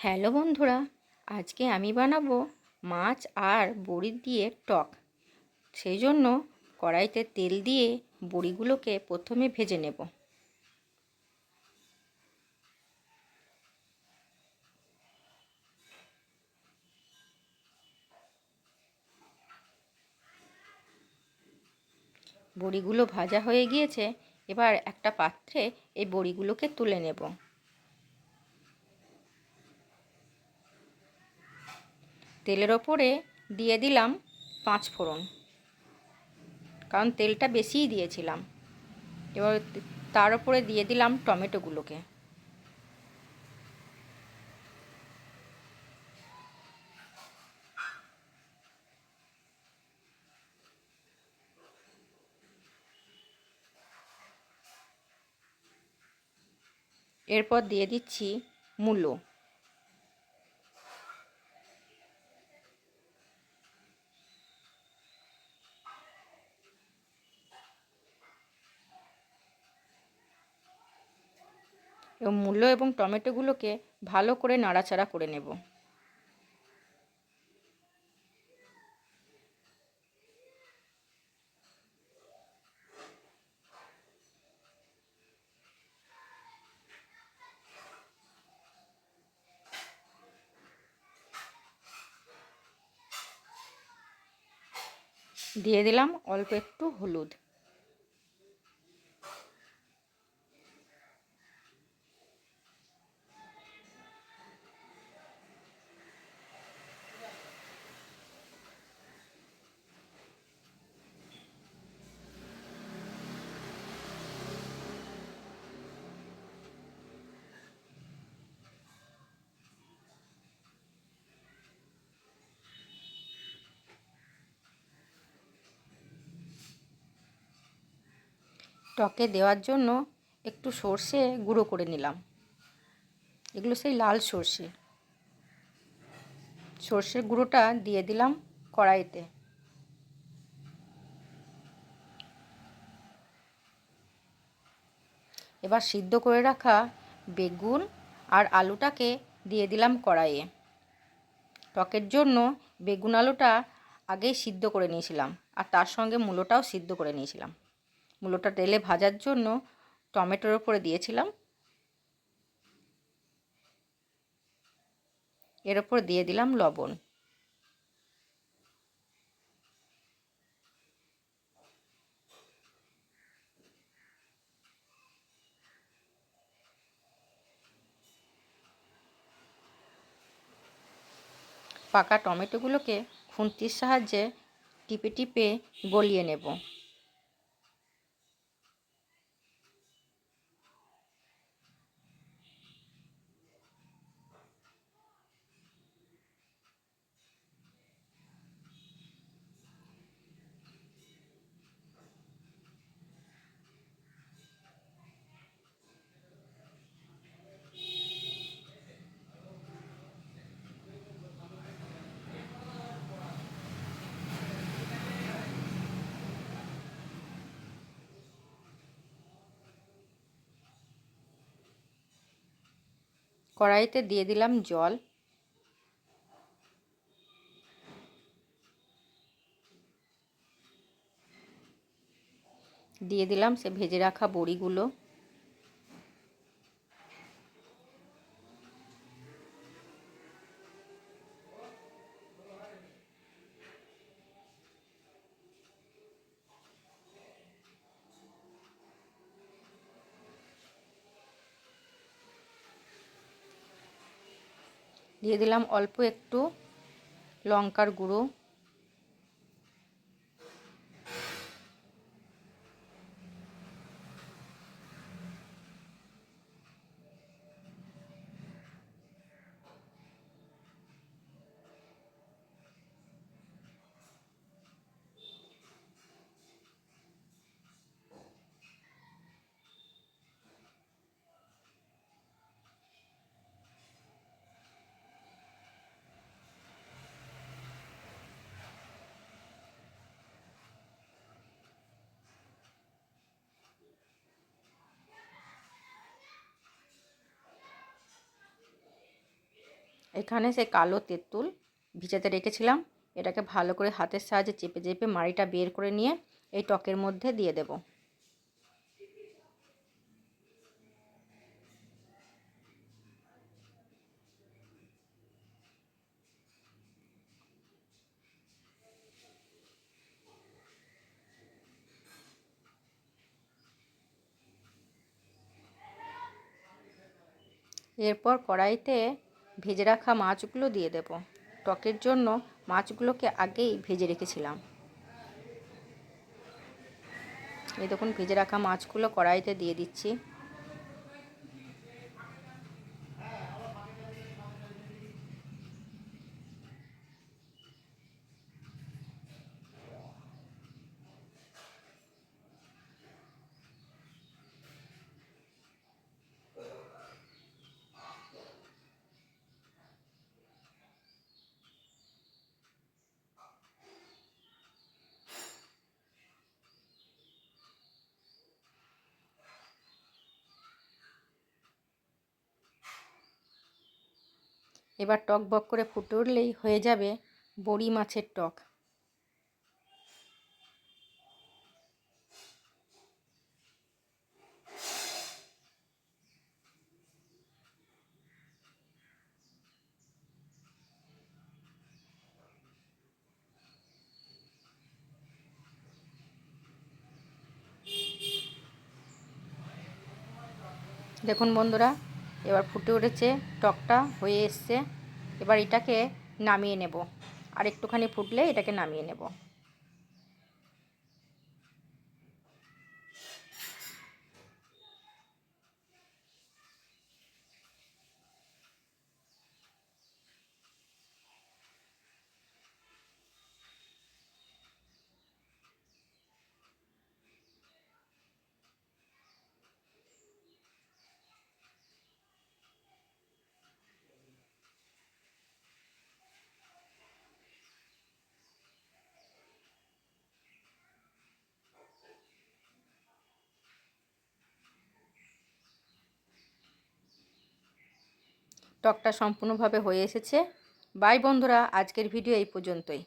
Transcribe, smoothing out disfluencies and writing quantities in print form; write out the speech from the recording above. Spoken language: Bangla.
হ্যালো বন্ধুরা, আজকে আমি বানাবো মাছ আর বড়ি দিয়ে টক। সেই জন্য কড়াইতে তেল দিয়ে বড়িগুলোকে প্রথমে ভেজে নেব। বড়িগুলো ভাজা হয়ে গিয়েছে। এবার একটা পাত্রে এই বড়িগুলোকে তুলে নেব। তেলের ওপরে দিয়ে দিলাম 5 ফোড়ন, কারণ তেলটা বেশিই দিয়েছিলাম। এবার তার উপরে দিয়ে দিলাম টমেটোগুলোকে। এরপর দিয়ে দিচ্ছি মূলো। এবং মূলো এবং টমেটোগুলোকে ভালো করে নাড়াচাড়া করে নেব। দিয়ে দিলাম অল্প একটু হলুদ। টকে দেওয়ার জন্য একটু সর্ষে গুঁড়ো করে নিলাম। এগুলো সেই লাল সর্ষে। সর্ষের গুঁড়োটা দিয়ে দিলাম কড়াইতে। এবার সিদ্ধ করে রাখা বেগুন আর আলুটাকে দিয়ে দিলাম কড়াইয়ে। টকের জন্য বেগুন আলুটা আগেই সিদ্ধ করে নিয়েছিলাম, আর তার সঙ্গে মূলোটাও সিদ্ধ করে নিয়েছিলাম। মূলোটা তেলে ভাজার জন্য টমেটোর ওপরে দিয়েছিলাম। এর ওপর দিয়ে দিলাম লবণ। পাকা টমেটোগুলোকে খুন্তির সাহায্যে টিপে টিপে গলিয়ে নেব। কড়াইতে দিয়ে দিলাম জল। দিয়ে দিলাম সে ভেজে রাখা বড়িগুলো। দিয়ে দিলাম অল্প একটু লঙ্কার গুঁড়ো। এখানে সেই কালো তেঁতুল ভিজাতে রেখেছিলাম, এটাকে ভালো করে হাতের সাহায্যে চেপে চেপে মাড়িটা বের করে নিয়ে এই টকের মধ্যে দিয়ে দেব। এরপর কড়াইতে ভেজে রাখা মাছগুলো দিয়ে দেব। টকের জন্য মাছগুলোকে আগেই ভেজে রেখেছিলাম। এই দেখুন ভেজে রাখা মাছগুলো কড়াইতে দিয়ে দিচ্ছি। এবার টক বক করে ফুটে উঠলেই হয়ে যাবে বড়ি মাছের টক। দেখুন বন্ধুরা, এবার ফুটে উঠেছে, টকটা হয়ে এসছে। এবার এটাকে নামিয়ে নেব, আর একটুখানি ফুটলে এটাকে নামিয়ে নেব। টকটা সম্পূর্ণভাবে হয়ে এসেছে। বাই বন্ধুরা, আজকের ভিডিও এই পর্যন্তই।